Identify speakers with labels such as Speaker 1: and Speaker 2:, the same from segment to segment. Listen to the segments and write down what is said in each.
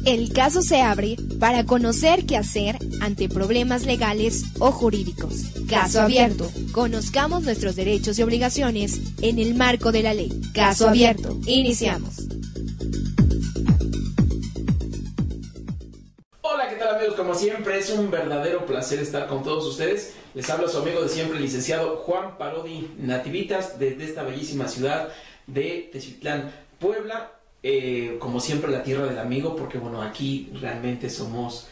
Speaker 1: El caso se abre para conocer qué hacer ante problemas legales o jurídicos. Caso abierto. Conozcamos nuestros derechos y obligaciones en el marco de la ley. Caso abierto. Iniciamos.
Speaker 2: Hola, ¿qué tal amigos? Como siempre, es un verdadero placer estar con todos ustedes. Les habla su amigo de siempre, licenciado Juan Parodi Nativitas, desde esta bellísima ciudad de Teciutlán, Puebla. Como siempre, la tierra del amigo, porque bueno, aquí realmente somos,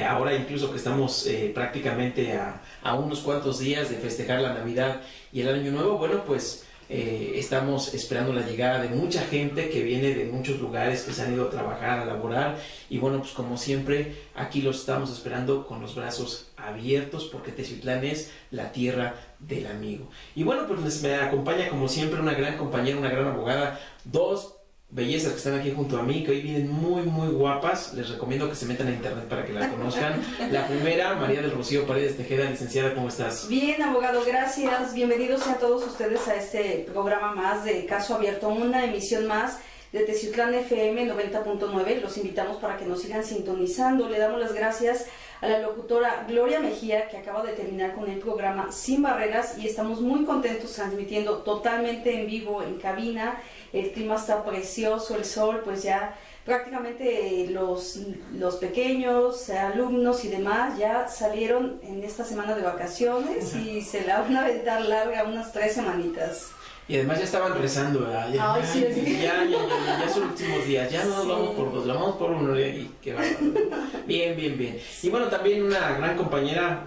Speaker 2: ahora incluso que estamos prácticamente a unos cuantos días de festejar la Navidad y el Año Nuevo, bueno, pues estamos esperando la llegada de mucha gente que viene de muchos lugares, que se han ido a trabajar, a laborar, y bueno, pues como siempre, aquí los estamos esperando con los brazos abiertos, porque Teciutlán es la tierra del amigo. Y bueno, pues me acompaña como siempre una gran compañera, una gran abogada, dos bellezas que están aquí junto a mí, que hoy vienen muy guapas. Les recomiendo que se metan a internet para que las conozcan. La primera, María del Rocío Paredes Tejeda. Licenciada, ¿cómo estás?
Speaker 3: Bien, abogado, gracias. Bienvenidos a todos ustedes a este programa más de Caso Abierto, una emisión más de Teciutlán FM 90.9. Los invitamos para que nos sigan sintonizando. Le damos las gracias a la locutora Gloria Mejía, que acaba de terminar con el programa Sin Barreras, y estamos muy contentos transmitiendo totalmente en vivo en cabina. El clima está precioso, el sol, pues ya prácticamente los pequeños, alumnos y demás ya salieron en esta semana de vacaciones y se la van a aventar larga unas 3 semanitas.
Speaker 2: Y además ya estaban rezando, ¿verdad? Ya,
Speaker 3: ay, sí, sí.
Speaker 2: Ya son los últimos días, ya no nos vamos por dos, vamos por uno, y qué bárbaro. Bien. Y bueno, también una gran compañera,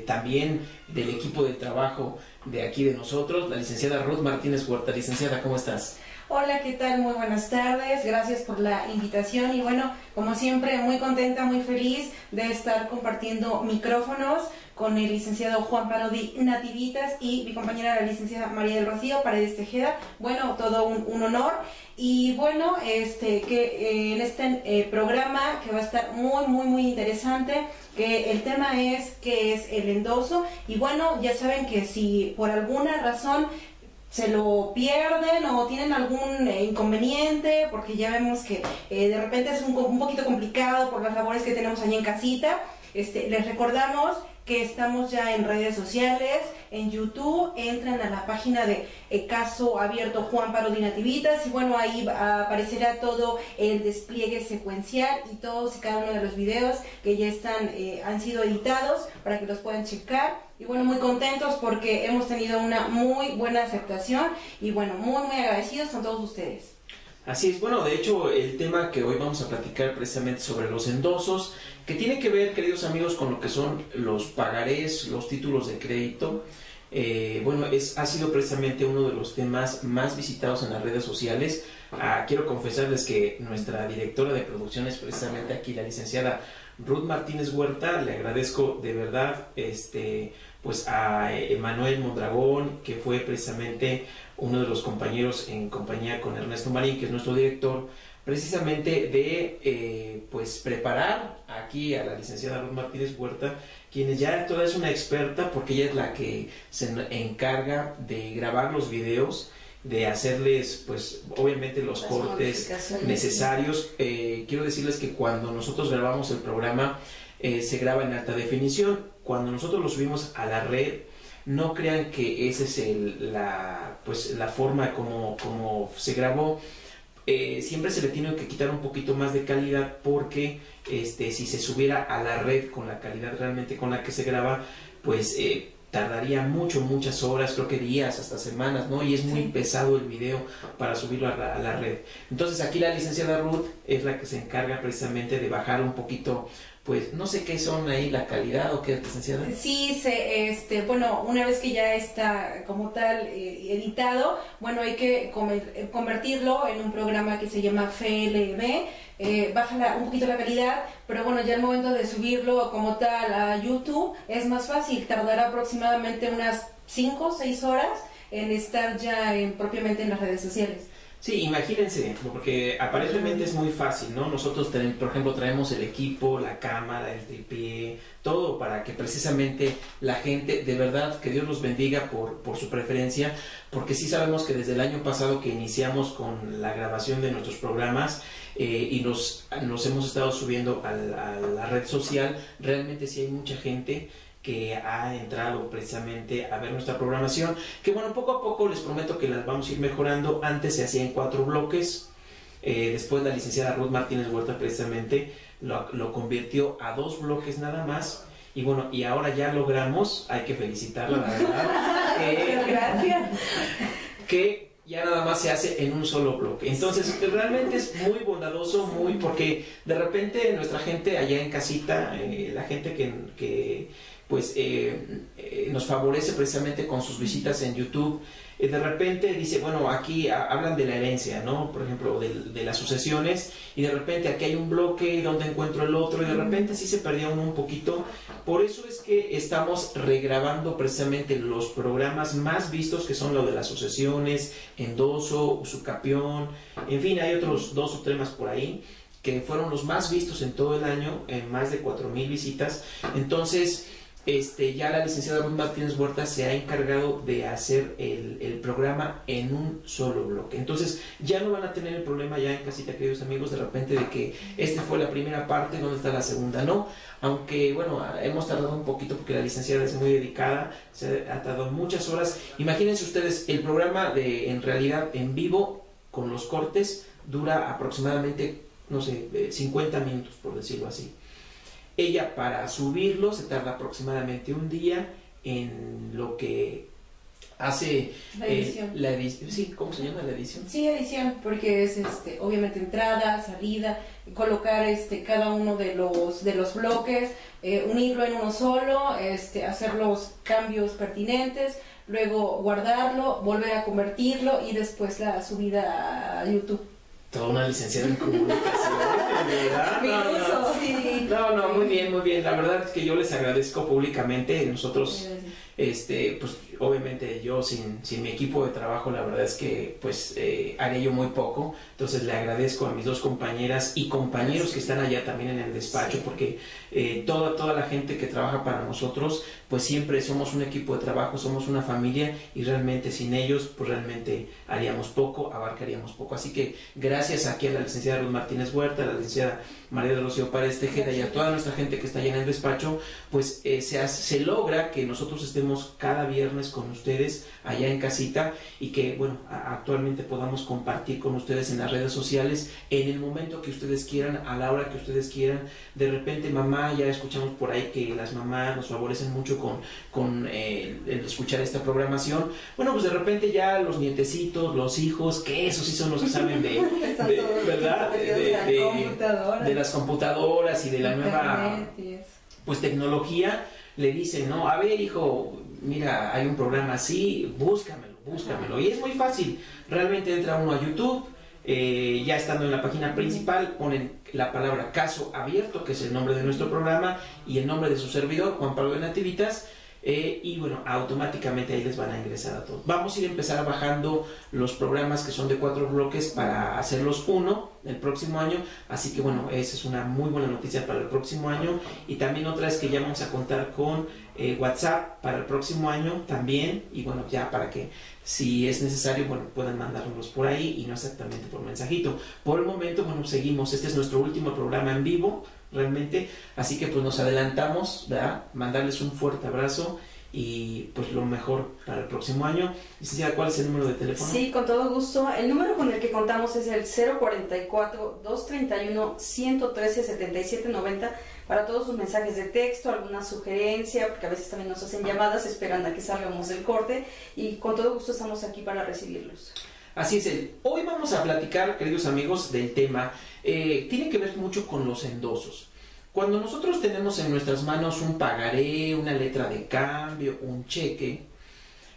Speaker 2: también del equipo de trabajo de aquí de nosotros, la licenciada Ruth Martínez Huerta. Licenciada, ¿cómo estás?
Speaker 4: Hola, ¿qué tal? Muy buenas tardes, gracias por la invitación y bueno, como siempre, muy contenta, muy feliz de estar compartiendo micrófonos con el licenciado Juan Parodi Nativitas y mi compañera la licenciada María del Rocío Paredes Tejeda. Bueno, todo un honor y bueno, que en este programa que va a estar muy interesante, que el tema es que es el endoso y bueno, ya saben que si por alguna razón se lo pierden o tienen algún inconveniente, porque ya vemos que de repente es un poquito complicado por las labores que tenemos allí en casita, les recordamos que estamos ya en redes sociales, en YouTube, entran a la página de Caso Abierto Juan Parodi Nativitas y bueno, ahí aparecerá todo el despliegue secuencial y todos y cada uno de los videos que ya han sido editados para que los puedan checar. Y bueno, muy contentos porque hemos tenido una muy buena aceptación y bueno, muy agradecidos con todos ustedes.
Speaker 2: Así es, bueno, de hecho el tema que hoy vamos a platicar precisamente sobre los endosos, que tiene que ver, queridos amigos, con lo que son los pagarés, los títulos de crédito. Bueno, ha sido precisamente uno de los temas más visitados en las redes sociales. Quiero confesarles que nuestra directora de producción es precisamente aquí, la licenciada Ruth Martínez Huerta. Le agradezco de verdad pues a Emanuel Mondragón, que fue precisamente uno de los compañeros en compañía con Ernesto Marín, que es nuestro director, precisamente de pues preparar aquí a la licenciada Ruth Martínez Huerta, quien ya toda es una experta, porque ella es la que se encarga de grabar los videos, de hacerles pues obviamente los cortes necesarios. Quiero decirles que cuando nosotros grabamos el programa se graba en alta definición. Cuando nosotros lo subimos a la red, no crean que esa es la forma como se grabó. Siempre se le tiene que quitar un poquito más de calidad, porque si se subiera a la red con la calidad realmente con la que se graba, pues tardaría muchas horas, creo que días, hasta semanas, ¿no? Y es muy pesado el video para subirlo a la red. Entonces aquí la licenciada Ruth es la que se encarga precisamente de bajar un poquito, pues no sé qué son ahí, la calidad o qué, licenciada.
Speaker 4: Sí, bueno, una vez que ya está como tal editado, bueno, hay que convertirlo en un programa que se llama FLV, baja un poquito la calidad, pero bueno, ya al momento de subirlo como tal a YouTube es más fácil, tardará aproximadamente unas 5 o 6 horas en estar ya propiamente en las redes sociales.
Speaker 2: Sí, imagínense, porque aparentemente es muy fácil, ¿no? Nosotros, por ejemplo, traemos el equipo, la cámara, el tripié, todo para que precisamente la gente, de verdad, que Dios los bendiga por su preferencia, porque sí sabemos que desde el año pasado que iniciamos con la grabación de nuestros programas y nos hemos estado subiendo a la red social, realmente sí hay mucha gente que ha entrado precisamente a ver nuestra programación, que bueno, poco a poco les prometo que las vamos a ir mejorando. Antes se hacía en 4 bloques, después la licenciada Ruth Martínez Huerta precisamente lo convirtió a 2 bloques nada más, y bueno, y ahora ya logramos, hay que felicitarla, la verdad,
Speaker 4: Gracias.
Speaker 2: que ya nada más se hace en un solo bloque. Entonces realmente es muy bondadoso, porque de repente nuestra gente allá en casita, la gente que pues nos favorece precisamente con sus visitas en YouTube, de repente dice, bueno, aquí hablan de la herencia, ¿no? Por ejemplo, de las sucesiones, y de repente aquí hay un bloque, donde encuentro el otro, y de repente sí se perdía uno un poquito. Por eso es que estamos regrabando precisamente los programas más vistos, que son lo de las sucesiones, endoso, usucapión, en fin, hay otros 2 o 3 más por ahí, que fueron los más vistos en todo el año, en más de 4,000 visitas. Entonces, ya la licenciada Ruth Martínez Huerta se ha encargado de hacer el programa en un solo bloque. Entonces ya no van a tener el problema ya en casita, queridos amigos, de repente de que fue la primera parte, ¿dónde está la segunda? No, aunque bueno, hemos tardado un poquito porque la licenciada es muy dedicada, se ha tardado muchas horas. Imagínense ustedes, el programa en realidad en vivo, con los cortes, dura aproximadamente, no sé, 50 minutos, por decirlo así. Ella, para subirlo, se tarda aproximadamente un día en lo que hace
Speaker 4: la edición.
Speaker 2: Sí, ¿cómo se llama la edición?
Speaker 4: Sí, edición, porque es obviamente entrada, salida, colocar cada uno de los bloques, unirlo en uno solo, hacer los cambios pertinentes, luego guardarlo, volver a convertirlo y después la subida a YouTube.
Speaker 2: Toda una licenciada en comunicación, ¿verdad? No, muy bien, muy bien. La verdad es que yo les agradezco públicamente. Nosotros, pues obviamente yo sin mi equipo de trabajo, la verdad es que pues haré yo muy poco. Entonces le agradezco a mis 2 compañeras y compañeros que están allá también en el despacho, porque toda la gente que trabaja para nosotros, pues siempre somos un equipo de trabajo, somos una familia, y realmente sin ellos pues realmente haríamos poco, abarcaríamos poco. Así que gracias aquí a la licenciada Ruth Martínez Huerta, a la licenciada María de Rocío Párez Tejeda y a toda nuestra gente que está allá en el despacho, pues se logra que nosotros estemos cada viernes con ustedes allá en casita, y que bueno, actualmente podamos compartir con ustedes en las redes sociales en el momento que ustedes quieran, a la hora que ustedes quieran. De repente mamá, ya escuchamos por ahí que las mamás nos favorecen mucho con el escuchar esta programación. Bueno, pues de repente ya los nietecitos, los hijos, que esos sí son los que saben ¿verdad? De las computadoras y de la nueva pues tecnología, le dicen, no, a ver hijo, mira, hay un programa así, búscamelo, y es muy fácil. Realmente entra uno a YouTube, ya estando en la página principal, ponen la palabra Caso Abierto, que es el nombre de nuestro programa, y el nombre de su servidor, Juan Pablo de Nativitas, y bueno, automáticamente ahí les van a ingresar a todos. Vamos a ir a empezar bajando los programas que son de 4 bloques para hacerlos uno el próximo año, así que bueno, esa es una muy buena noticia para el próximo año. Y también otra es que ya vamos a contar con WhatsApp para el próximo año también, y bueno, ya para que si es necesario, bueno, puedan mandárnoslos por ahí y no exactamente por mensajito. Por el momento, bueno, seguimos, este es nuestro último programa en vivo realmente, así que pues nos adelantamos, ¿verdad? Mandarles un fuerte abrazo y pues lo mejor para el próximo año. Licenciada, ¿cuál es el número de teléfono?
Speaker 3: Sí, con todo gusto. El número con el que contamos es el 044-231-113-7790 para todos sus mensajes de texto, alguna sugerencia, porque a veces también nos hacen llamadas esperando a que salgamos del corte, y con todo gusto estamos aquí para recibirlos.
Speaker 2: Así es. Hoy vamos a platicar, queridos amigos, del tema, tiene que ver mucho con los endosos. Cuando nosotros tenemos en nuestras manos un pagaré, una letra de cambio, un cheque,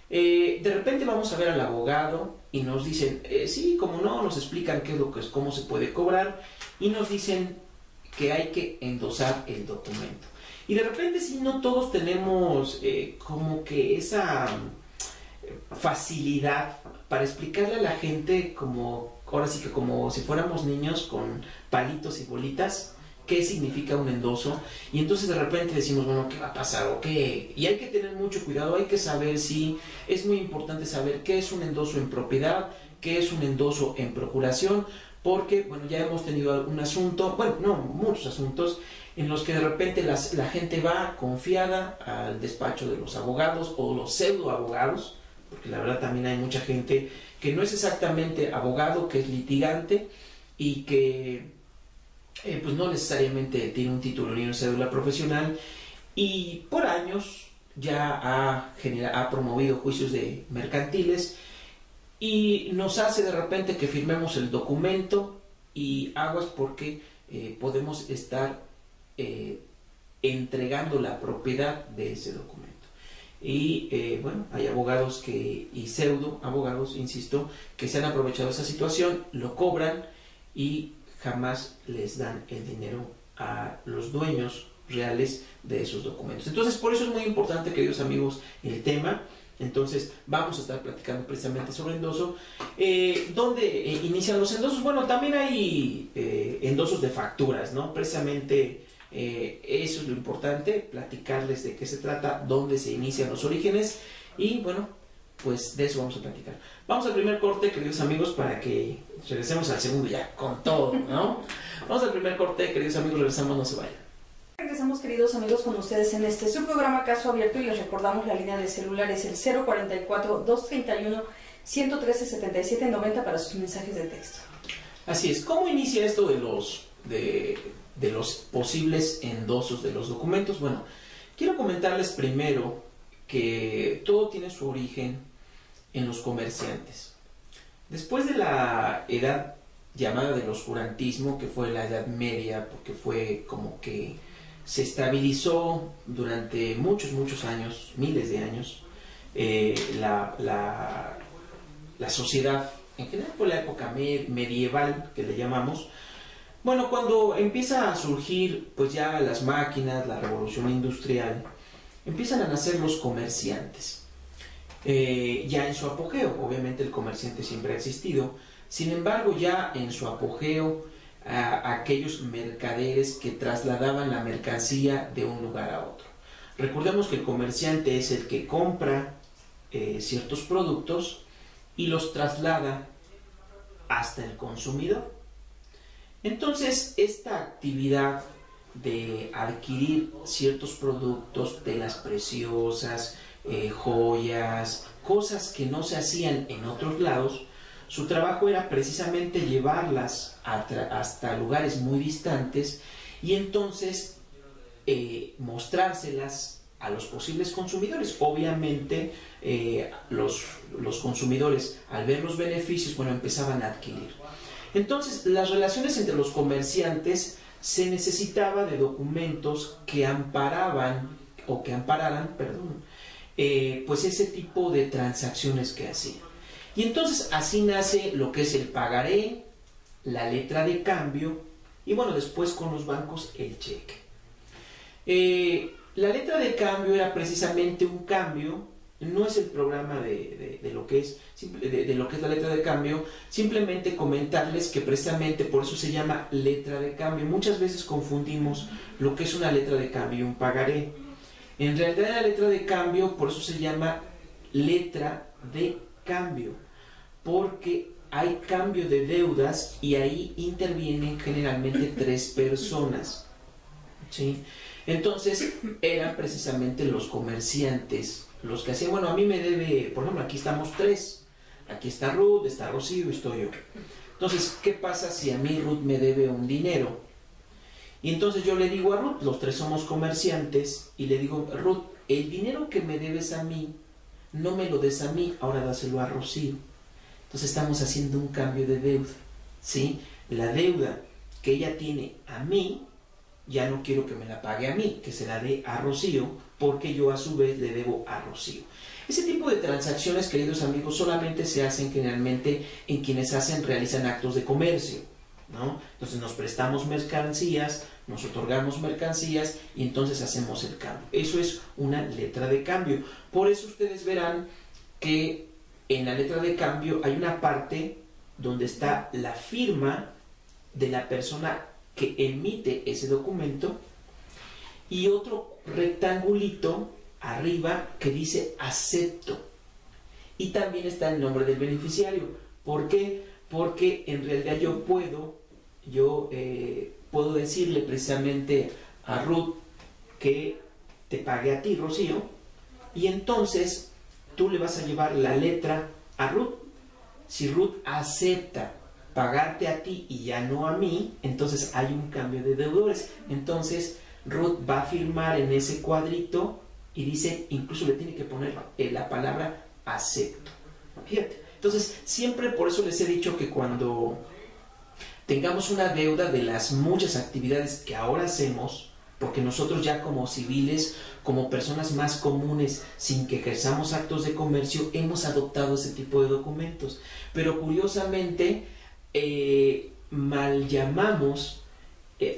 Speaker 2: de repente vamos a ver al abogado y nos dicen, sí, como no, nos explican qué es lo que es, cómo se puede cobrar, y nos dicen que hay que endosar el documento. Y de repente, si no todos tenemos como que esa facilidad para explicarle a la gente como, ahora sí que como si fuéramos niños con palitos y bolitas, qué significa un endoso, y entonces de repente decimos, bueno, ¿qué va a pasar? ¿O qué? Y hay que tener mucho cuidado, hay que saber si, es muy importante saber qué es un endoso en propiedad, qué es un endoso en procuración, porque, bueno, ya hemos tenido un asunto, bueno, no, muchos asuntos, en los que de repente la gente va confiada al despacho de los abogados o los pseudo abogados, porque la verdad también hay mucha gente que no es exactamente abogado, que es litigante y que pues no necesariamente tiene un título ni una cédula profesional, y por años ya ha promovido juicios de mercantiles y nos hace de repente que firmemos el documento y aguas porque podemos estar entregando la propiedad de ese documento. Y bueno, hay abogados y pseudo abogados, insisto, que se han aprovechado de esa situación, lo cobran y jamás les dan el dinero a los dueños reales de esos documentos. Entonces, por eso es muy importante, queridos amigos, el tema. Entonces, vamos a estar platicando precisamente sobre endoso. ¿Dónde inician los endosos? Bueno, también hay endosos de facturas, ¿no? Precisamente eso es lo importante, platicarles de qué se trata, dónde se inician los orígenes y, bueno, pues de eso vamos a platicar. Vamos al primer corte, queridos amigos, para que regresemos al segundo ya, con todo, ¿no? Vamos al primer corte, queridos amigos, regresamos, no se vayan.
Speaker 3: Regresamos, queridos amigos, con ustedes en su programa Caso Abierto, y les recordamos la línea de celulares, el 044-231-113-7790 para sus mensajes de texto.
Speaker 2: Así es. ¿Cómo inicia esto de los posibles endosos de los documentos? Bueno, quiero comentarles primero que todo tiene su origen en los comerciantes. Después de la edad llamada del oscurantismo, que fue la Edad Media, porque fue como que se estabilizó durante muchos años, miles de años, la sociedad, en general fue la época medieval, que le llamamos. Bueno, cuando empieza a surgir pues ya las máquinas, la revolución industrial, empiezan a nacer los comerciantes. Ya en su apogeo, obviamente el comerciante siempre ha existido, sin embargo ya en su apogeo, aquellos mercaderes que trasladaban la mercancía de un lugar a otro. Recordemos que el comerciante es el que compra ciertos productos y los traslada hasta el consumidor. Entonces, esta actividad de adquirir ciertos productos, telas preciosas, joyas, cosas que no se hacían en otros lados, su trabajo era precisamente llevarlas hasta lugares muy distantes y entonces mostrárselas a los posibles consumidores. Obviamente los consumidores, al ver los beneficios, bueno, empezaban a adquirir. Entonces, las relaciones entre los comerciantes, se necesitaba de documentos que ampararan, pues ese tipo de transacciones que hacían. Y entonces así nace lo que es el pagaré, la letra de cambio y, bueno, después con los bancos el cheque. La letra de cambio era precisamente un cambio. No es el programa de lo que es la letra de cambio, simplemente comentarles que precisamente por eso se llama letra de cambio. Muchas veces confundimos lo que es una letra de cambio y un pagaré. En realidad la letra de cambio, por eso se llama letra de cambio, porque hay cambio de deudas y ahí intervienen generalmente 3 personas, ¿sí? Entonces eran precisamente los comerciantes los que hacían, bueno, a mí me debe, por ejemplo, aquí estamos 3, aquí está Ruth, está Rocío y estoy yo. Entonces, ¿qué pasa si a mí Ruth me debe un dinero? Y entonces yo le digo a Ruth, los 3 somos comerciantes, y le digo, Ruth, el dinero que me debes a mí, no me lo des a mí, ahora dáselo a Rocío. Entonces estamos haciendo un cambio de deuda, ¿sí? La deuda que ella tiene a mí, ya no quiero que me la pague a mí, que se la dé a Rocío, porque yo a su vez le debo a Rocío. Ese tipo de transacciones, queridos amigos, solamente se hacen generalmente en quienes realizan actos de comercio, ¿no? Entonces nos prestamos mercancías, nos otorgamos mercancías y entonces hacemos el cambio. Eso es una letra de cambio. Por eso ustedes verán que en la letra de cambio hay una parte donde está la firma de la persona que emite ese documento y otro rectangulito arriba que dice acepto. Y también está el nombre del beneficiario. ¿Por qué? Porque en realidad yo puedo decirle precisamente a Ruth que te pague a ti, Rocío, y entonces tú le vas a llevar la letra a Ruth. Si Ruth acepta pagarte a ti y ya no a mí, entonces hay un cambio de deudores. Entonces Ruth va a firmar en ese cuadrito y dice, incluso le tiene que poner la palabra acepto. Fíjate. Entonces, siempre por eso les he dicho que cuando tengamos una deuda de las muchas actividades que ahora hacemos, porque nosotros ya como civiles, como personas más comunes, sin que ejerzamos actos de comercio, hemos adoptado ese tipo de documentos. Pero curiosamente, mal llamamos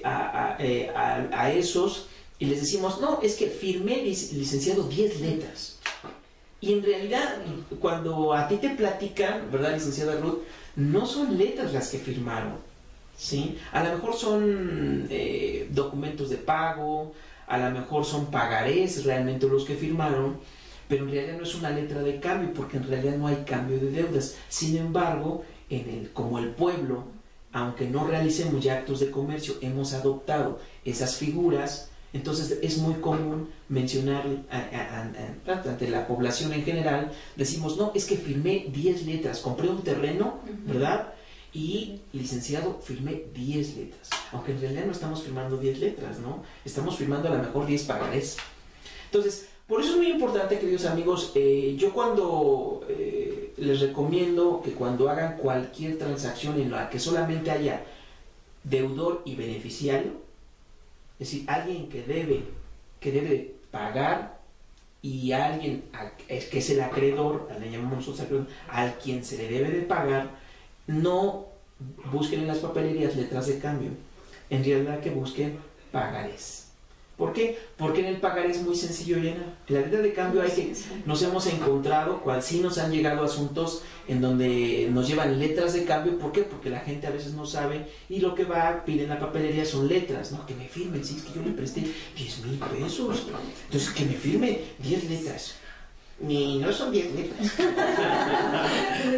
Speaker 2: a esos y les decimos, no, es que firmé, licenciado, 10 letras. Y en realidad, cuando a ti te platican, ¿verdad, licenciada Ruth? No son letras las que firmaron, ¿sí? A lo mejor son documentos de pago, a lo mejor son pagarés realmente los que firmaron, pero en realidad no es una letra de cambio, porque en realidad no hay cambio de deudas. Sin embargo, como el pueblo, aunque no realicemos ya actos de comercio, hemos adoptado esas figuras. Entonces es muy común mencionar ante la población en general, decimos, no, es que firmé 10 letras, compré un terreno, ¿verdad? Y, licenciado, firmé 10 letras. Aunque en realidad no estamos firmando 10 letras, ¿no? Estamos firmando a lo mejor 10 pagarés. Entonces, por eso es muy importante, queridos amigos, yo cuando les recomiendo que cuando hagan cualquier transacción en la que solamente haya deudor y beneficiario, es decir, alguien que debe pagar y alguien que es el acreedor, le llamamos nosotros acreedor, al quien se le debe de pagar, no busquen en las papelerías letras de cambio. En realidad que busquen pagarés. ¿Por qué? Porque en el pagaré es muy sencillo llenar. En la letra de cambio nos hemos encontrado, cual sí nos han llegado asuntos en donde nos llevan letras de cambio. ¿Por qué? Porque la gente a veces no sabe y lo que pide en la papelería son letras, ¿no? Que me firmen, si es que yo le presté 10,000 pesos, entonces que me firme 10 letras. Ni no son 10 letras.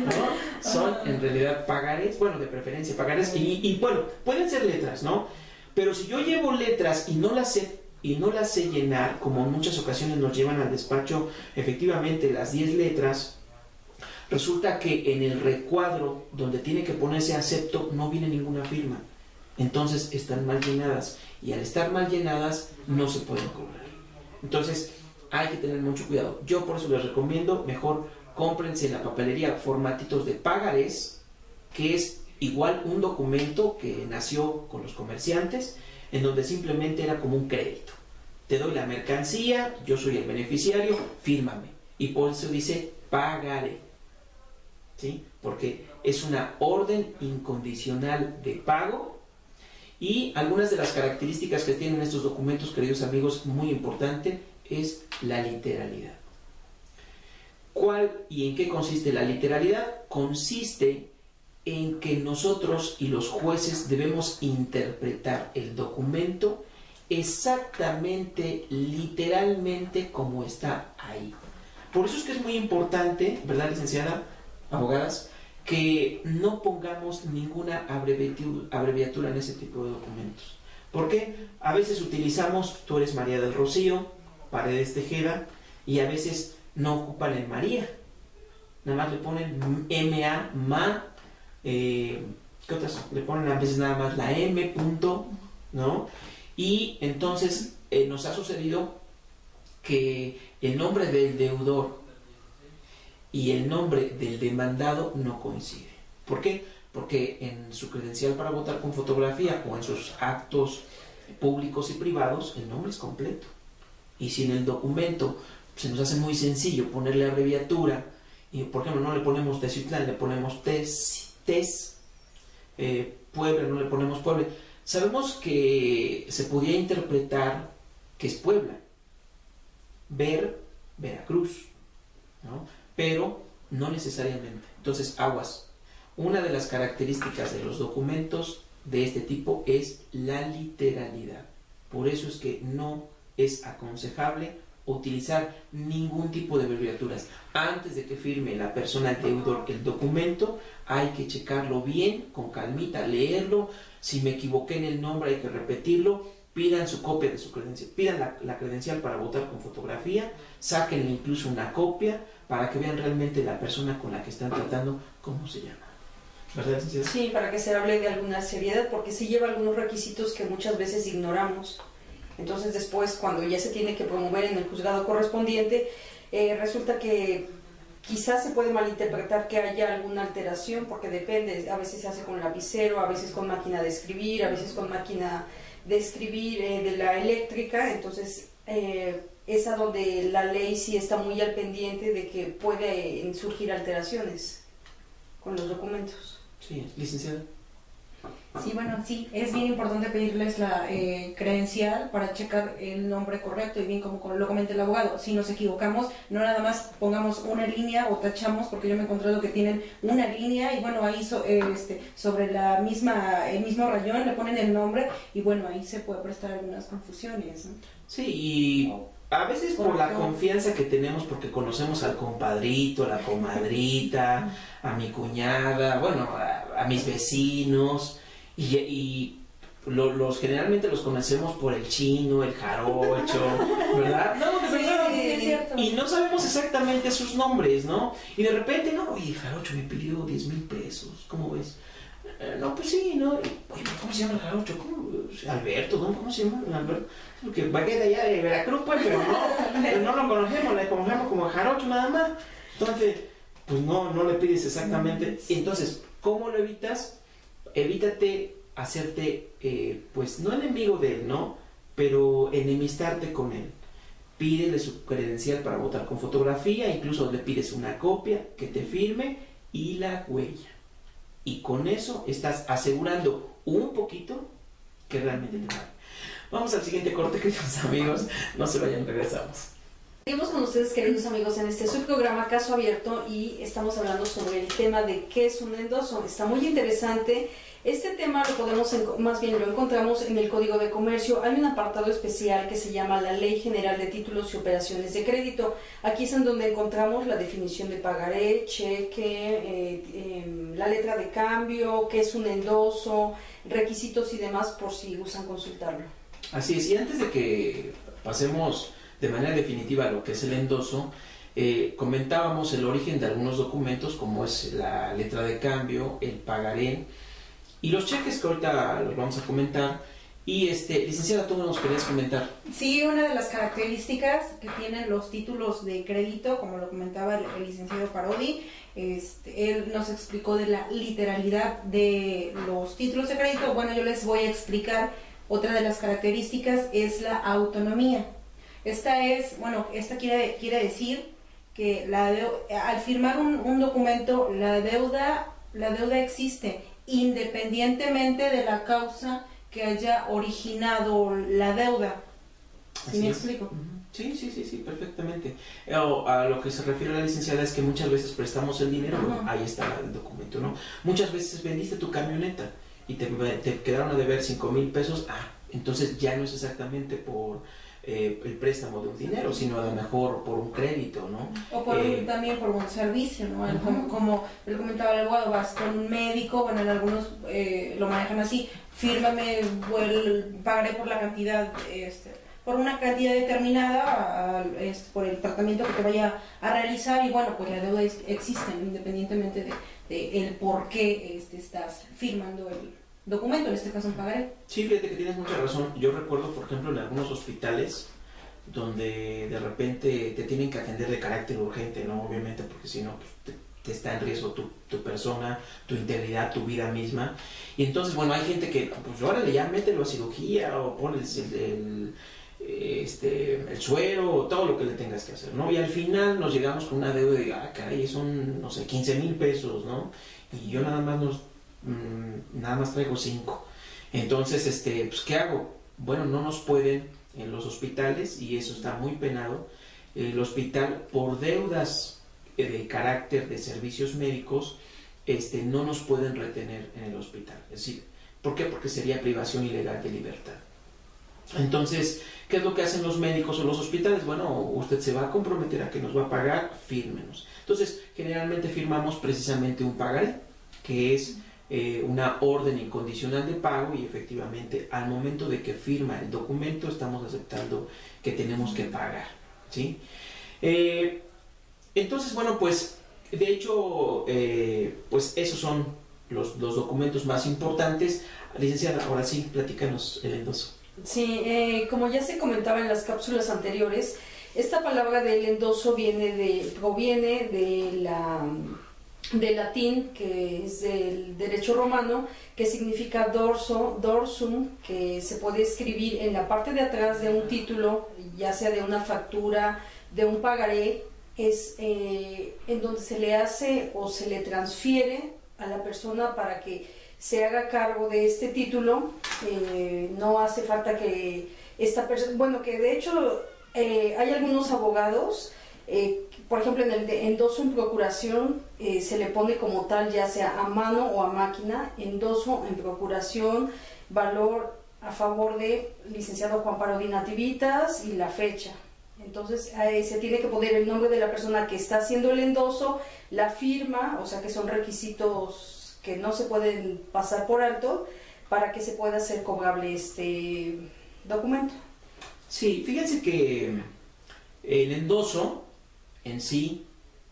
Speaker 2: ¿No? Son en realidad pagarés, bueno, de preferencia pagarés, y bueno, pueden ser letras, ¿no? Pero si yo llevo letras y no las sé llenar, como en muchas ocasiones nos llevan al despacho efectivamente las 10 letras, resulta que en el recuadro donde tiene que ponerse acepto no viene ninguna firma. Entonces están mal llenadas, y al estar mal llenadas no se pueden cobrar. Entonces hay que tener mucho cuidado. Yo por eso les recomiendo, mejor cómprense en la papelería formatitos de pagarés, que es igual un documento que nació con los comerciantes, en donde simplemente era como un crédito. Te doy la mercancía, yo soy el beneficiario, fírmame. Y por eso dice pagaré, ¿sí? Porque es una orden incondicional de pago. Y algunas de las características que tienen estos documentos, queridos amigos, muy importante, es la literalidad. ¿Cuál y en qué consiste la literalidad? Consiste en que nosotros y los jueces debemos interpretar el documento exactamente, literalmente como está ahí. Por eso es que es muy importante, ¿verdad, licenciada, abogadas, que no pongamos ninguna abreviatura en ese tipo de documentos? Porque a veces utilizamos, tú eres María del Rocío, Paredes Tejeda, y a veces no ocupan el María, nada más le ponen MA, MA, ¿qué otras? Le ponen a veces nada más la M, punto, ¿no? Y entonces nos ha sucedido que el nombre del deudor y el nombre del demandado no coincide. ¿Por qué? Porque en su credencial para votar con fotografía o en sus actos públicos y privados el nombre es completo. Y si en el documento se nos hace muy sencillo ponerle abreviatura, y por ejemplo no le ponemos Teciutlán, le ponemos Puebla, no le ponemos Puebla, sabemos que se podría interpretar que es Puebla, Veracruz, ¿no? Pero No necesariamente. Entonces, aguas. Una de las características de los documentos de este tipo es la literalidad. Por eso es que no es aconsejable utilizar ningún tipo de abreviaturas. Antes de que firme la persona el deudor el documento, hay que checarlo bien, con calmita, leerlo. Si me equivoqué en el nombre hay que repetirlo. Pidan su copia de su credencial, pidan la credencial para votar con fotografía, sáquenle incluso una copia para que vean realmente la persona con la que están tratando cómo se llama. ¿Verdad, licenciada?
Speaker 3: Sí, para que se hable de alguna seriedad, porque sí lleva algunos requisitos que muchas veces ignoramos. Entonces después, cuando ya se tiene que promover en el juzgado correspondiente, resulta que quizás se puede malinterpretar que haya alguna alteración, porque depende, a veces se hace con lapicero, a veces con máquina de escribir, a veces con máquina de escribir de la eléctrica. Entonces es a donde la ley sí está muy al pendiente de que puede surgir alteraciones con los documentos.
Speaker 2: Sí, licenciada.
Speaker 4: Sí, bueno, sí, es bien importante pedirles la credencial para checar el nombre correcto y bien como lo comenta el abogado, si nos equivocamos, no nada más pongamos una línea o tachamos, porque yo me he encontrado que tienen una línea y bueno, ahí sobre el mismo rayón le ponen el nombre y bueno, ahí se puede prestar algunas confusiones, ¿no?
Speaker 2: Sí, y a veces por la confianza que tenemos, porque conocemos al compadrito, a la comadrita, a mi cuñada, bueno, a mis vecinos, y generalmente los conocemos por el chino, el jarocho, ¿verdad? No, de verdad.
Speaker 4: Sí, es cierto.
Speaker 2: Y no sabemos exactamente sus nombres, ¿no? Y de repente, no, oye, el jarocho me pidió 10,000 pesos, ¿cómo ves? No, pues sí, ¿no? Oye, ¿cómo se llama el jarocho? ¿Cómo? Alberto, ¿no? ¿Cómo se llama? Alberto. Porque va de allá de Veracruz, pues, pero no lo conocemos, le conocemos como jarocho nada más. Entonces, pues no le pides exactamente. Entonces, ¿cómo lo evitas? Evítate hacerte, pues, no enemigo de él, ¿no? Pero enemistarte con él. Pídele su credencial para votar con fotografía, incluso le pides una copia que te firme y la huella. Y con eso estás asegurando un poquito que realmente te vale. Vamos al siguiente corte, queridos amigos. No se vayan, regresamos.
Speaker 3: Seguimos con ustedes, queridos amigos, en este subprograma Caso Abierto y estamos hablando sobre el tema de qué es un endoso. Está muy interesante. Este tema lo encontramos en el Código de Comercio. Hay un apartado especial que se llama la Ley General de Títulos y Operaciones de Crédito. Aquí es en donde encontramos la definición de pagaré, cheque, la letra de cambio, qué es un endoso, requisitos y demás, por si gustan consultarlo.
Speaker 2: Así es, y antes de que pasemos de manera definitiva a lo que es el endoso, comentábamos el origen de algunos documentos, como es la letra de cambio, el pagaré, y los cheques que ahorita los vamos a comentar. Y licenciada, tú nos querías comentar.
Speaker 4: Sí, una de las características que tienen los títulos de crédito, como lo comentaba el licenciado Parodi, él nos explicó de la literalidad de los títulos de crédito. Bueno, yo les voy a explicar otra de las características, es la autonomía. Esta quiere decir que al firmar un documento, la deuda existe independientemente de la causa que haya originado la deuda. ¿Sí me explico?
Speaker 2: Sí, perfectamente. A lo que se refiere a la licenciada es que muchas veces prestamos el dinero, bueno, ahí está el documento, ¿no? Muchas veces vendiste tu camioneta y te quedaron a deber 5,000 pesos, entonces ya no es exactamente por el préstamo de un dinero, sino a lo mejor por un crédito, ¿no?
Speaker 4: O también por un servicio, ¿no? Como le comentaba el abogado, vas con un médico, bueno, en algunos lo manejan así, fírmame, pagaré por la cantidad, por una cantidad determinada, por el tratamiento que te vaya a realizar, y bueno, pues la deuda existe, independientemente de el por qué estás firmando el documento, en este caso un pagaré.
Speaker 2: Sí, fíjate que tienes mucha razón. Yo recuerdo, por ejemplo, en algunos hospitales donde de repente te tienen que atender de carácter urgente, ¿no? Obviamente, porque si no, pues, te está en riesgo tu persona, tu integridad, tu vida misma. Y entonces, bueno, hay gente que, pues, órale, ya mételo a cirugía o pones el suero, todo lo que le tengas que hacer, ¿no? Y al final nos llegamos con una deuda de, caray, son, no sé, 15,000 pesos, ¿no? Y yo nada más traigo 5. Entonces, pues, ¿qué hago? Bueno, no nos pueden en los hospitales, y eso está muy penado, el hospital, por deudas de carácter de servicios médicos, no nos pueden retener en el hospital. Es decir, ¿por qué? Porque sería privación ilegal de libertad. Entonces, ¿qué es lo que hacen los médicos o los hospitales? Bueno, usted se va a comprometer a que nos va a pagar, fírmenos. Entonces, generalmente firmamos precisamente un pagaré, que es una orden incondicional de pago, y efectivamente al momento de que firma el documento estamos aceptando que tenemos que pagar, ¿sí? Entonces, bueno, pues de hecho, pues esos son los documentos más importantes. Licenciada, ahora sí, platícanos el endoso.
Speaker 3: Sí, como ya se comentaba en las cápsulas anteriores, esta palabra del endoso proviene del latín, que es del derecho romano, que significa dorsum, que se puede escribir en la parte de atrás de un título, ya sea de una factura, de un pagaré, es en donde se le hace o se le transfiere a la persona para que se haga cargo de este título. No hace falta que esta persona, bueno, que de hecho hay algunos abogados, por ejemplo en el de endoso en procuración se le pone como tal, ya sea a mano o a máquina, endoso en procuración, valor a favor de licenciado Juan Parodi Nativitas y la fecha. Entonces se tiene que poner el nombre de la persona que está haciendo el endoso, la firma, o sea que son requisitos que no se pueden pasar por alto para que se pueda hacer cobrable este documento.
Speaker 2: Sí, fíjense que el endoso en sí,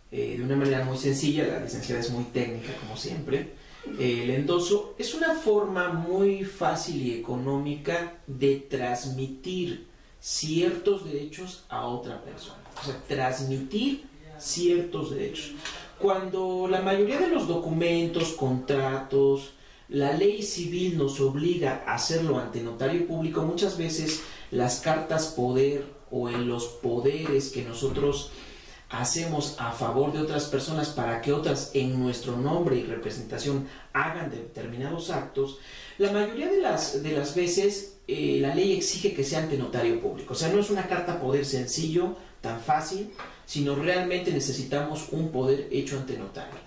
Speaker 2: de una manera muy sencilla, la licenciada es muy técnica como siempre, el endoso es una forma muy fácil y económica de transmitir ciertos derechos a otra persona. O sea, transmitir ciertos derechos. Cuando la mayoría de los documentos, contratos, la ley civil nos obliga a hacerlo ante notario público, muchas veces las cartas poder o en los poderes que nosotros hacemos a favor de otras personas para que otras en nuestro nombre y representación hagan determinados actos, la mayoría de las veces la ley exige que sea ante notario público. O sea, no es una carta poder sencillo, tan fácil, sino realmente necesitamos un poder hecho ante notario.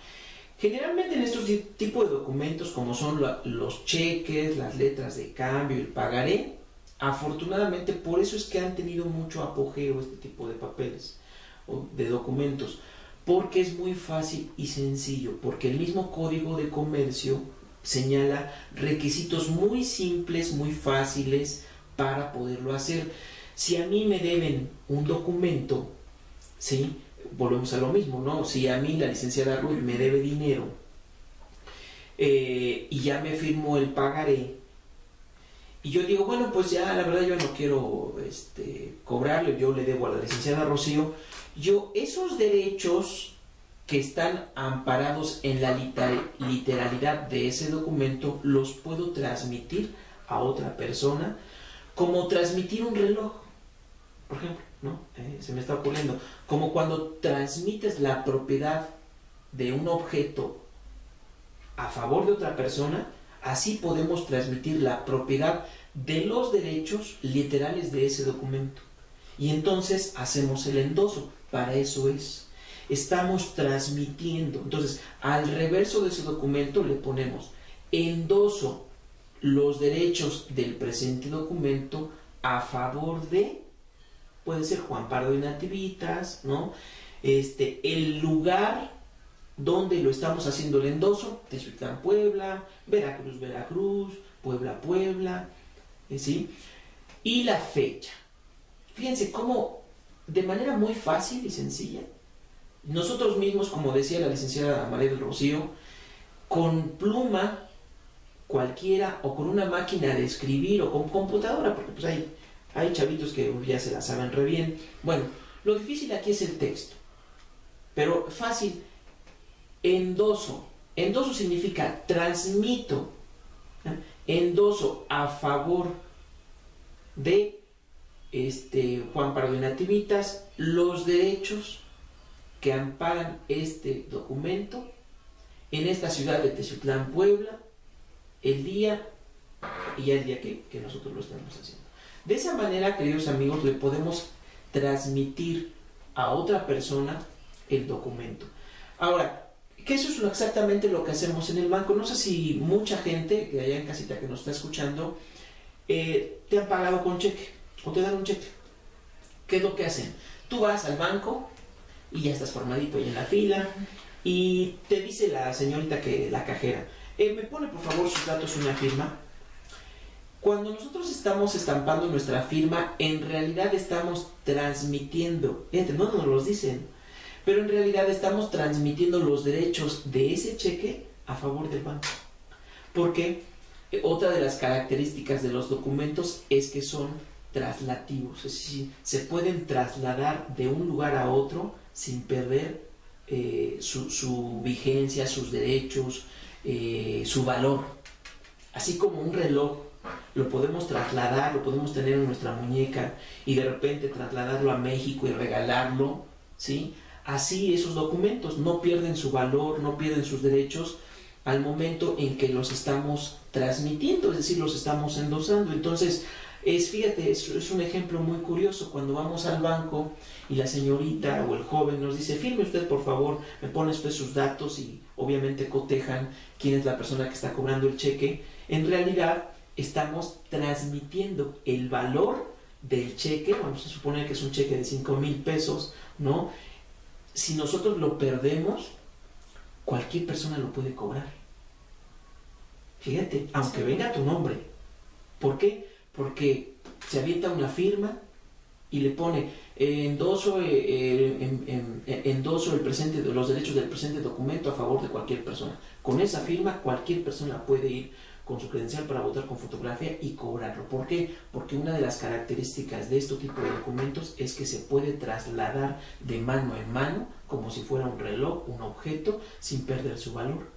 Speaker 2: Generalmente en estos tipos de documentos, como son los cheques, las letras de cambio, el pagaré, afortunadamente por eso es que han tenido mucho apogeo este tipo de papeles o de documentos, porque es muy fácil y sencillo, porque el mismo Código de Comercio señala requisitos muy simples, muy fáciles para poderlo hacer. Si a mí me deben un documento, ¿sí? Volvemos a lo mismo, ¿no? Si a mí la licenciada Ruth me debe dinero y ya me firmó el pagaré, y yo digo, bueno, pues ya la verdad yo no quiero cobrarle, yo le debo a la licenciada Rocío, yo esos derechos que están amparados en la literalidad de ese documento los puedo transmitir a otra persona, como transmitir un reloj, por ejemplo, ¿no? Se me está ocurriendo, como cuando transmites la propiedad de un objeto a favor de otra persona, así podemos transmitir la propiedad de los derechos literales de ese documento. Y entonces hacemos el endoso, para eso es. Estamos transmitiendo. Entonces, al reverso de ese documento le ponemos endoso los derechos del presente documento a favor de, puede ser Juan Parodi Nativitas, ¿no? El lugar donde lo estamos haciendo el endoso, Teziutlán, Puebla, Veracruz, Veracruz, Puebla, Puebla, ¿sí? Y la fecha. Fíjense cómo, de manera muy fácil y sencilla, nosotros mismos, como decía la licenciada María del Rocío, con pluma cualquiera o con una máquina de escribir o con computadora, porque pues hay chavitos que ya se la saben re bien. Bueno, lo difícil aquí es el texto, pero fácil. Endoso. Endoso significa transmito. Endoso a favor de Juan Parodi Nativitas los derechos que amparan este documento en esta ciudad de Teziutlán, Puebla, el día y el día que nosotros lo estamos haciendo. De esa manera, queridos amigos, le podemos transmitir a otra persona el documento. Ahora, que eso es exactamente lo que hacemos en el banco. No sé si mucha gente que allá en casita que nos está escuchando te han pagado con cheque o te dan un cheque. ¿Qué es lo que hacen? Tú vas al banco y ya estás formadito ahí en la fila y te dice la señorita, que la cajera, me pone por favor sus datos, una firma. Cuando nosotros estamos estampando nuestra firma, en realidad estamos transmitiendo, no nos los dicen, pero en realidad estamos transmitiendo los derechos de ese cheque a favor del banco. Porque otra de las características de los documentos es que son traslativos, es decir, se pueden trasladar de un lugar a otro sin perder su vigencia, sus derechos, su valor. Así como un reloj lo podemos trasladar, lo podemos tener en nuestra muñeca y de repente trasladarlo a México y regalarlo, ¿sí? Así esos documentos no pierden su valor, no pierden sus derechos al momento en que los estamos transmitiendo, es decir, los estamos endosando. Entonces, fíjate, es un ejemplo muy curioso. Cuando vamos al banco y la señorita o el joven nos dice, firme usted por favor, me pone usted sus datos, y obviamente cotejan quién es la persona que está cobrando el cheque, en realidad estamos transmitiendo el valor del cheque. Vamos a suponer que es un cheque de 5,000 pesos, ¿no? Si nosotros lo perdemos, cualquier persona lo puede cobrar. Fíjate, aunque venga tu nombre. ¿Por qué? Porque se avienta una firma y le pone endoso los derechos del presente documento a favor de cualquier persona. Con esa firma cualquier persona puede ir con su credencial para votar con fotografía y cobrarlo. ¿Por qué? Porque una de las características de este tipo de documentos es que se puede trasladar de mano en mano como si fuera un reloj, un objeto, sin perder su valor.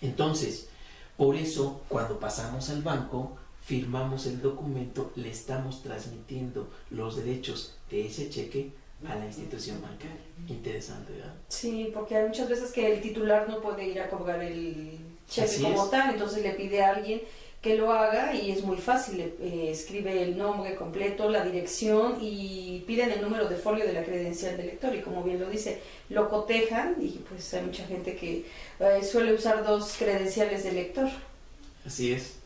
Speaker 2: Entonces, por eso, cuando pasamos al banco, firmamos el documento, le estamos transmitiendo los derechos de ese cheque a la institución bancaria. Interesante, ¿verdad? Sí,
Speaker 3: porque hay muchas veces que el titular no puede ir a cobrar el cheque como tal, entonces le pide a alguien que lo haga y es muy fácil, escribe el nombre completo, la dirección y piden el número de folio de la credencial del lector y, como bien lo dice, lo cotejan y pues hay mucha gente que suele usar 2 credenciales de lector. Así es.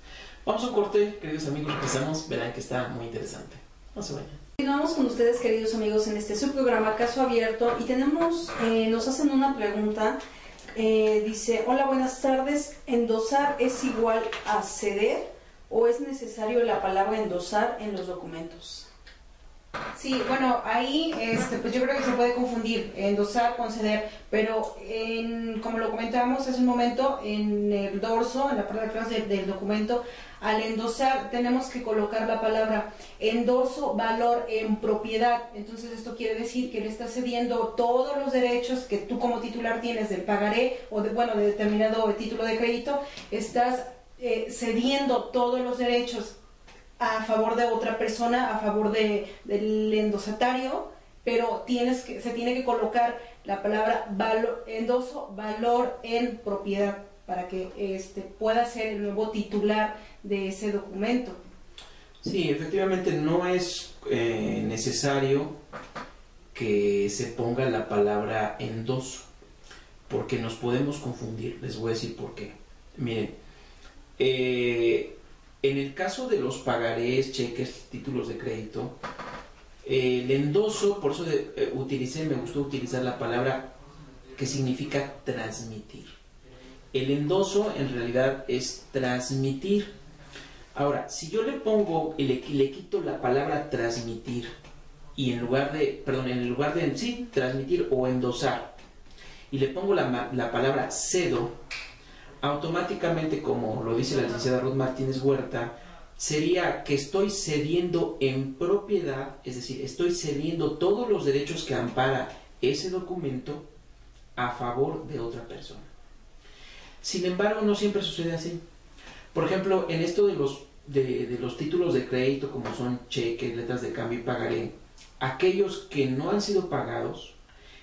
Speaker 3: Vamos a un corte, queridos amigos, empezamos, verán que está muy interesante. No se vayan. Continuamos con ustedes, queridos amigos, en este subprograma Caso Abierto y tenemos, nos hacen una pregunta. Dice, hola, buenas tardes, ¿endosar es igual a ceder o es necesario la palabra endosar en los documentos?
Speaker 4: Sí, bueno, ahí pues yo creo que se puede confundir endosar con ceder, pero como lo comentábamos hace un momento, en el dorso, en la parte de atrás del documento, al endosar tenemos que colocar la palabra endoso valor en propiedad. Entonces esto quiere decir que le estás cediendo todos los derechos que tú como titular tienes del pagaré o de determinado título de crédito, estás cediendo todos los derechos a favor de otra persona, a favor del endosatario, pero se tiene que colocar la palabra endoso valor en propiedad para que pueda ser el nuevo titular de ese documento.
Speaker 2: Sí, efectivamente no es necesario que se ponga la palabra endoso, porque nos podemos confundir. Les voy a decir por qué. Miren, en el caso de los pagarés, cheques, títulos de crédito, el endoso, por eso me gustó utilizar la palabra que significa transmitir. El endoso en realidad es transmitir. Ahora, si yo le pongo y le quito la palabra transmitir y en lugar de transmitir o endosar, y le pongo la palabra cedo, automáticamente, como lo dice la licenciada Ruth Martínez Huerta, sería que estoy cediendo en propiedad, es decir, estoy cediendo todos los derechos que ampara ese documento a favor de otra persona. Sin embargo, no siempre sucede así. Por ejemplo, en esto de los títulos de crédito, como son cheques, letras de cambio y pagaré, aquellos que no han sido pagados,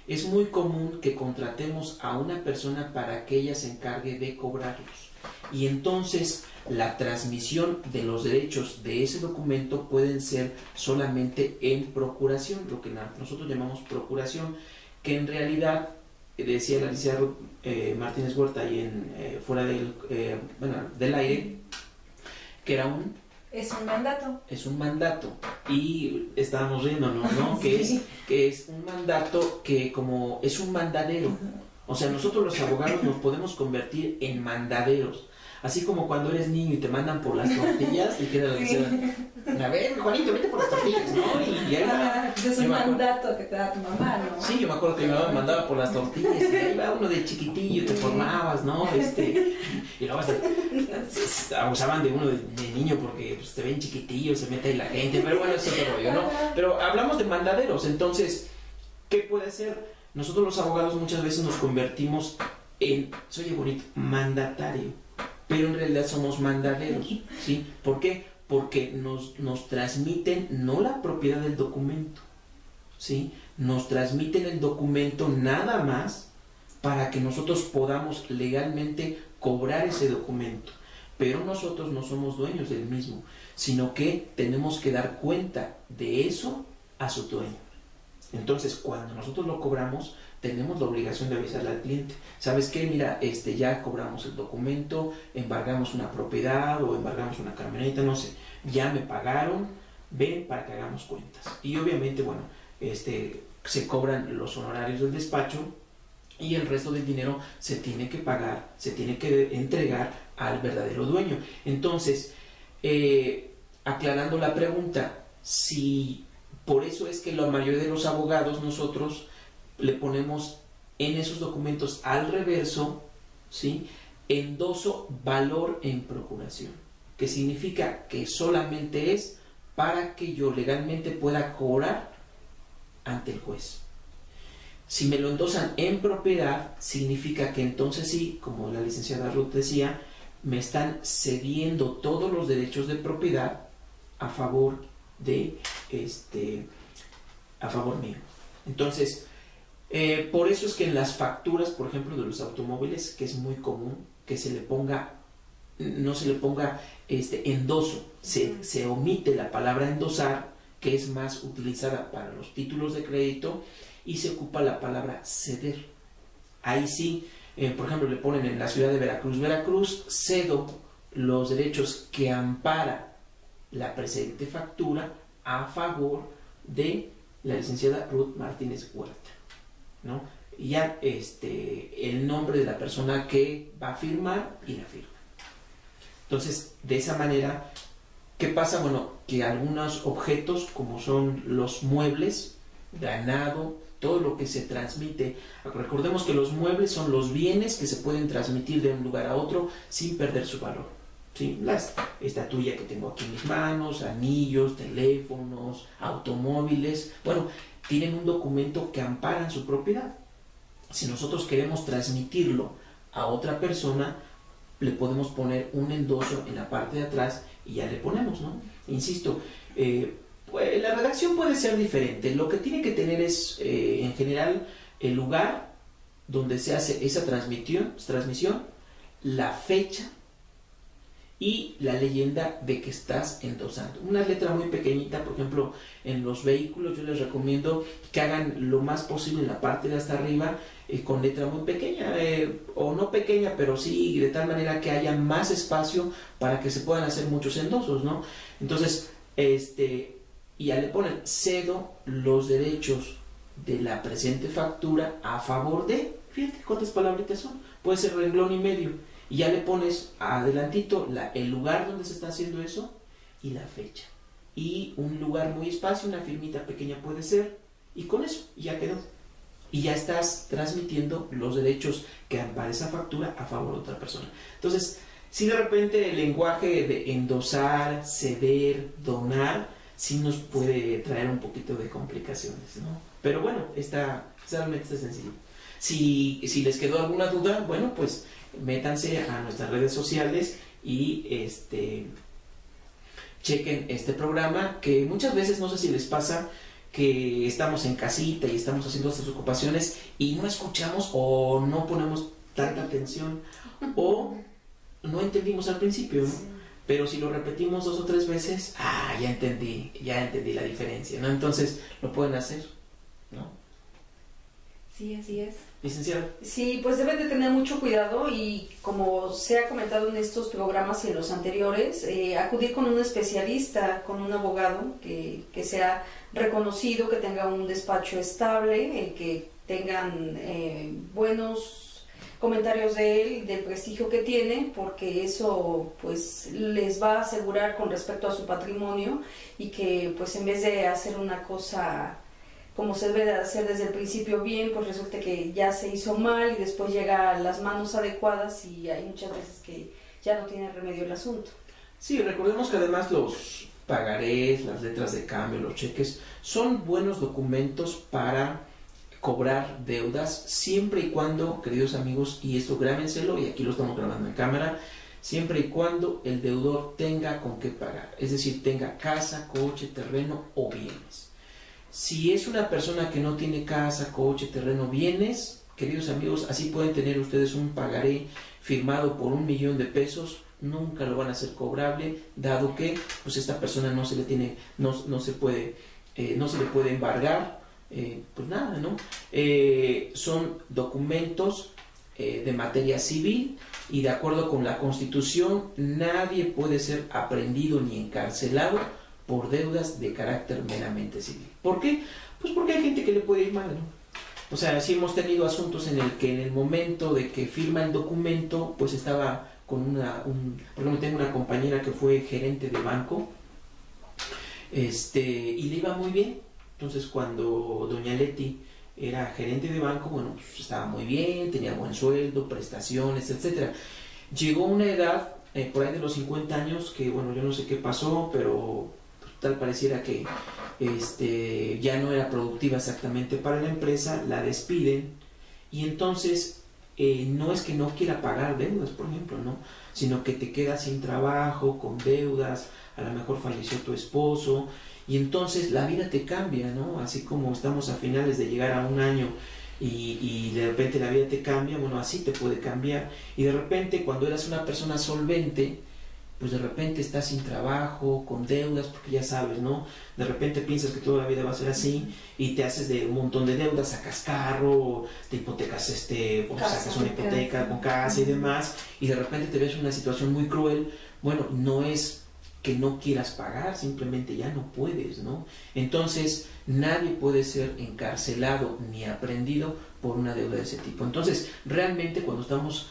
Speaker 2: es muy común que contratemos a una persona para que ella se encargue de cobrarlos. Y entonces la transmisión de los derechos de ese documento pueden ser solamente en procuración, lo que nosotros llamamos procuración, que en realidad, decía la licenciada Ruth Martínez Huerta ahí fuera del aire, que era
Speaker 4: es un mandato.
Speaker 2: Es un mandato. Y estábamos riéndonos, ¿no?
Speaker 4: Sí.
Speaker 2: Que es un mandato que como es un mandadero. O sea, nosotros los abogados nos podemos convertir en mandaderos. Así como cuando eres niño y te mandan por las tortillas y queda la licenciada, a ver, Juanito, vete por las tortillas, ¿no? Y ahí va.
Speaker 4: Es un mandato que te da tu mamá, ¿no?
Speaker 2: Sí, yo me acuerdo que mi mamá me mandaba por las tortillas y ahí va uno de chiquitillo, te formabas, ¿no? Y luego abusaban de uno de niño porque pues, te ven chiquitillo, se mete ahí la gente, pero bueno, eso es otro rollo, ¿no? Pero hablamos de mandaderos, entonces, ¿qué puede ser? Nosotros los abogados muchas veces nos convertimos en, se oye bonito, mandatario, pero en realidad somos mandaderos, ¿sí? ¿Por qué? Porque nos transmiten no la propiedad del documento, ¿sí? Nos transmiten el documento nada más para que nosotros podamos legalmente cobrar ese documento, pero nosotros no somos dueños del mismo, sino que tenemos que dar cuenta de eso a su dueño. Entonces, cuando nosotros lo cobramos, tenemos la obligación de avisarle al cliente. ¿Sabes qué? Mira, ya cobramos el documento, embargamos una propiedad o embargamos una camioneta, no sé. Ya me pagaron, ven para que hagamos cuentas. Y obviamente, bueno, se cobran los honorarios del despacho y el resto del dinero se tiene que pagar, se tiene que entregar al verdadero dueño. Entonces, aclarando la pregunta, si por eso es que la mayoría de los abogados nosotros le ponemos en esos documentos al reverso, ¿sí? Endoso valor en procuración, que significa que solamente es para que yo legalmente pueda cobrar ante el juez. Si me lo endosan en propiedad, significa que entonces sí, como la licenciada Ruth decía, me están cediendo todos los derechos de propiedad a favor de a favor mío. Entonces, por eso es que en las facturas, por ejemplo, de los automóviles, que es muy común que se le ponga, no se le ponga endoso, se omite la palabra endosar, que es más utilizada para los títulos de crédito, y se ocupa la palabra ceder. Ahí sí, por ejemplo, le ponen en la ciudad de Veracruz, cedo los derechos que ampara la presente factura a favor de la licenciada Ruth Martínez Huerta, ¿no? Y ya el nombre de la persona que va a firmar y la firma. Entonces, de esa manera, ¿qué pasa? Bueno, que algunos objetos, como son los muebles, ganado, todo lo que se transmite, recordemos que los muebles son los bienes que se pueden transmitir de un lugar a otro sin perder su valor, ¿sí? La estatuilla que tengo aquí en mis manos, anillos, teléfonos, automóviles, bueno, tienen un documento que amparan su propiedad. Si nosotros queremos transmitirlo a otra persona, le podemos poner un endoso en la parte de atrás y ya le ponemos, ¿no? Insisto, pues, la redacción puede ser diferente. Lo que tiene que tener es, en general, el lugar donde se hace esa transmisión, la fecha y la leyenda de que estás endosando. Una letra muy pequeñita, por ejemplo, en los vehículos yo les recomiendo que hagan lo más posible en la parte de hasta arriba con letra muy pequeña, o no pequeña, pero sí de tal manera que haya más espacio para que se puedan hacer muchos endosos, ¿no? Entonces, y ya le ponen, cedo los derechos de la presente factura a favor de, fíjate cuántas palabritas son, puede ser renglón y medio, y ya le pones adelantito el lugar donde se está haciendo eso y la fecha, y un lugar muy espacio, una firmita pequeña puede ser, y con eso ya quedó, y ya estás transmitiendo los derechos que ampara esa factura a favor de otra persona. Entonces, si de repente el lenguaje de endosar, ceder, donar, sí nos puede traer un poquito de complicaciones, ¿no? Pero bueno, realmente está sencillo. Si les quedó alguna duda, bueno, pues métanse a nuestras redes sociales y chequen este programa, que muchas veces, no sé si les pasa, que estamos en casita y estamos haciendo nuestras ocupaciones y no escuchamos o no ponemos tanta atención o no entendimos al principio, ¿no? Pero si lo repetimos 2 o 3 veces, ya entendí la diferencia, ¿no? Entonces lo pueden hacer, ¿no?
Speaker 4: Sí, así es.
Speaker 2: Licenciada.
Speaker 3: Sí, pues deben de tener mucho cuidado y como se ha comentado en estos programas y en los anteriores, acudir con un especialista, con un abogado que sea reconocido, que tenga un despacho estable, que tengan buenos comentarios de él, del prestigio que tiene, porque eso pues les va a asegurar con respecto a su patrimonio y que pues en vez de hacer una cosa como se debe de hacer desde el principio bien, pues resulta que ya se hizo mal y después llega a las manos adecuadas y hay muchas veces que ya no tiene remedio el asunto.
Speaker 2: Sí, recordemos que además los pagarés, las letras de cambio, los cheques, son buenos documentos para cobrar deudas, siempre y cuando, queridos amigos, y esto grábenselo, y aquí lo estamos grabando en cámara, siempre y cuando el deudor tenga con qué pagar, es decir, tenga casa, coche, terreno o bienes. Si es una persona que no tiene casa, coche, terreno, bienes, queridos amigos, así pueden tener ustedes un pagaré firmado por $1,000,000, nunca lo van a hacer cobrable, dado que pues esta persona no se le puede embargar, pues nada, ¿no? Son documentos de materia civil y de acuerdo con la Constitución nadie puede ser aprehendido ni encarcelado por deudas de carácter meramente civil. ¿Por qué? Pues porque hay gente que le puede ir mal, ¿no? O sea, sí hemos tenido asuntos en el que en el momento de que firma el documento, pues estaba con por ejemplo, tengo una compañera que fue gerente de banco, y le iba muy bien. Entonces, cuando doña Leti era gerente de banco, bueno, pues estaba muy bien, tenía buen sueldo, prestaciones, etcétera. Llegó una edad, por ahí de los 50 años, que bueno, yo no sé qué pasó, pero tal pareciera que ya no era productiva exactamente para la empresa, la despiden y entonces no es que no quiera pagar deudas, por ejemplo, ¿no? Sino que te quedas sin trabajo, con deudas, a lo mejor falleció tu esposo y entonces la vida te cambia, ¿no? Así como estamos a finales de llegar a un año y de repente la vida te cambia, bueno, así te puede cambiar y de repente cuando eras una persona solvente, pues de repente estás sin trabajo, con deudas, porque ya sabes, ¿no? De repente piensas que toda la vida va a ser así y te haces de un montón de deudas, sacas carro, te hipotecas, sacas una hipoteca con casa y demás, y de repente te ves en una situación muy cruel. Bueno, no es que no quieras pagar, simplemente ya no puedes, ¿no? Entonces, nadie puede ser encarcelado ni aprehendido por una deuda de ese tipo. Entonces, realmente cuando estamos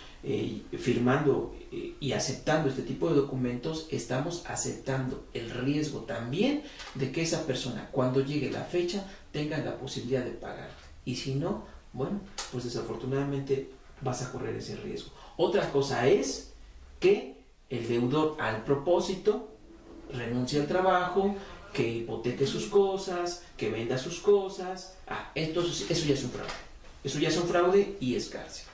Speaker 2: firmando y aceptando este tipo de documentos, estamos aceptando el riesgo también de que esa persona, cuando llegue la fecha, tenga la posibilidad de pagar. Y si no, bueno, pues desafortunadamente vas a correr ese riesgo. Otra cosa es que el deudor al propósito renuncie al trabajo, que hipoteque sus cosas, que venda sus cosas. Entonces eso ya es un fraude. Eso ya es un fraude y es cárcel,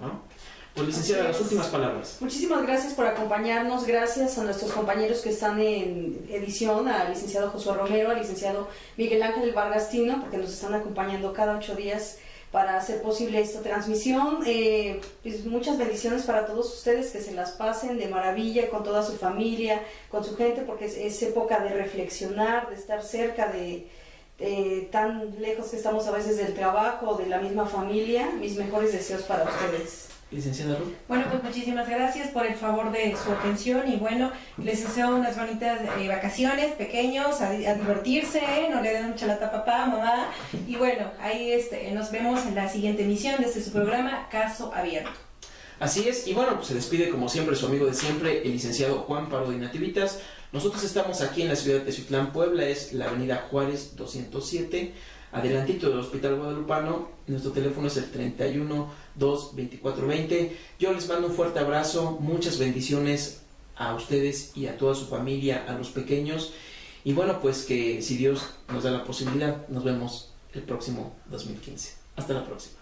Speaker 2: ¿no? Pues licenciada, las últimas palabras.
Speaker 3: Muchísimas gracias por acompañarnos, gracias a nuestros compañeros que están en edición, al licenciado Josué Romero, al licenciado Miguel Ángel Vargastino, porque nos están acompañando cada 8 días para hacer posible esta transmisión. Pues muchas bendiciones para todos ustedes, que se las pasen de maravilla con toda su familia, con su gente, porque es época de reflexionar, de estar cerca de tan lejos que estamos a veces del trabajo, de la misma familia. Mis mejores deseos para ustedes.
Speaker 2: Licenciada Ruth.
Speaker 4: Bueno, pues muchísimas gracias por el favor de su atención y bueno, les deseo unas bonitas vacaciones, pequeños, a divertirse, no le den mucha lata a papá, mamá, y bueno, ahí nos vemos en la siguiente emisión de su programa Caso Abierto.
Speaker 2: Así es, y bueno, pues se despide como siempre su amigo de siempre, el licenciado Juan Parodi Nativitas. Nosotros estamos aquí en la ciudad de Teziutlán, Puebla, es la avenida Juárez 207, adelantito del Hospital Guadalupano. Nuestro teléfono es el 31-2-2420. Yo les mando un fuerte abrazo, muchas bendiciones a ustedes y a toda su familia, a los pequeños. Y bueno, pues que si Dios nos da la posibilidad, nos vemos el próximo 2015. Hasta la próxima.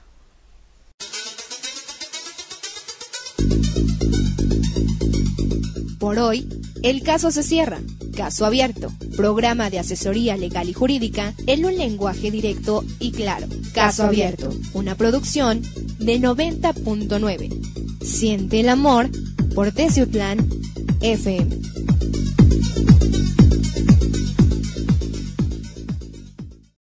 Speaker 1: Por hoy, el caso se cierra. Caso Abierto, programa de asesoría legal y jurídica en un lenguaje directo y claro. Caso Abierto, una producción de 90.9. Siente el amor por Teziutlán FM.